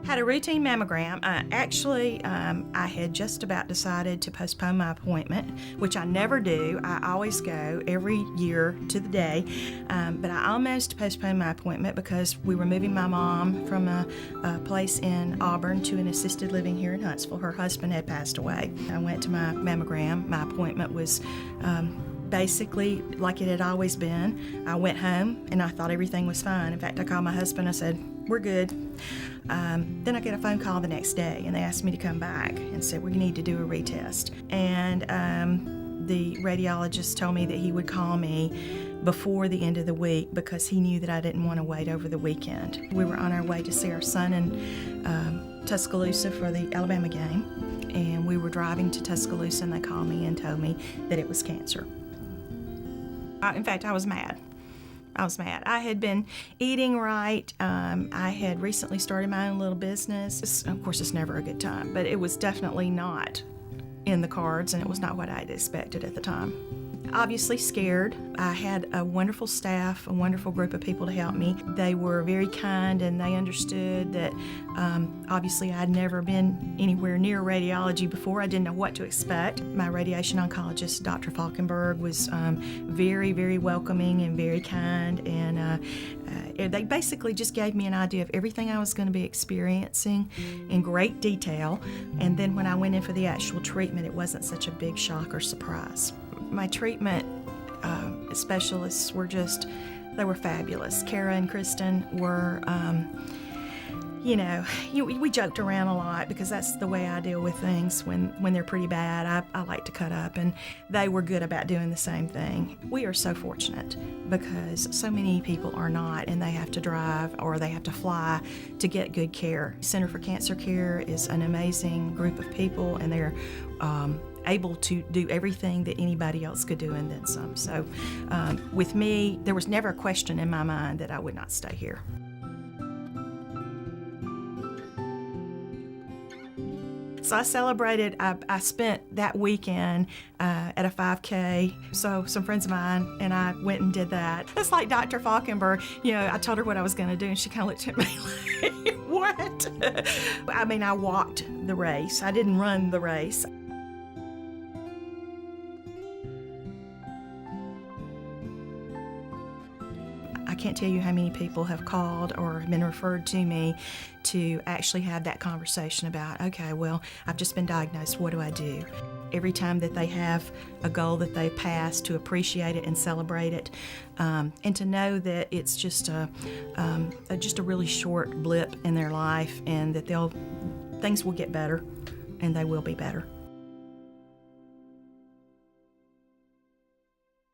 Had a routine mammogram. I had just about decided to postpone my appointment, which I never do. I always go every year to the day, but I almost postponed my appointment because we were moving my mom from a place in Auburn to an assisted living here in Huntsville. Her husband had passed away. I went to my mammogram. My appointment was basically like it had always been. I went home and I thought everything was fine. In fact, I called my husband. I said, "We're good." Then I get a phone call the next day and they asked me to come back and said, "We need to do a retest." And the radiologist told me that he would call me before the end of the week because he knew that I didn't want to wait over the weekend. We were on our way to see our son in Tuscaloosa for the Alabama game, and we were driving to Tuscaloosa and they called me and told me that it was cancer. In fact, I was mad. I had been eating right. I had recently started my own little business. Of course, it's never a good time, but it was definitely not in the cards, and it was not what I'd expected at the time. Obviously scared. I had a wonderful staff, a wonderful group of people to help me. They were very kind and they understood that obviously I'd never been anywhere near radiology before. I didn't know what to expect. My radiation oncologist, Dr. Falkenberg, was very, very welcoming and very kind, and they basically just gave me an idea of everything I was going to be experiencing in great detail, and then when I went in for the actual treatment, it wasn't such a big shock or surprise. My treatment specialists were they were fabulous. Kara and Kristen were, we joked around a lot because that's the way I deal with things when they're pretty bad. I like to cut up, and they were good about doing the same thing. We are so fortunate because so many people are not, and they have to drive or they have to fly to get good care. Center for Cancer Care is an amazing group of people, and they're able to do everything that anybody else could do and then some. So with me, there was never a question in my mind that I would not stay here. So I celebrated, I spent that weekend at a 5K. So some friends of mine and I went and did that. It's like Dr. Falkenberg, I told her what I was going to do and she kind of looked at me like, what? I walked the race. I didn't run the race. I can't tell you how many people have called or been referred to me to actually have that conversation about, okay, well, I've just been diagnosed, what do I do? Every time that they have a goal that they've passed, to appreciate it and celebrate it, and to know that it's just a really short blip in their life, and that things will get better, and they will be better.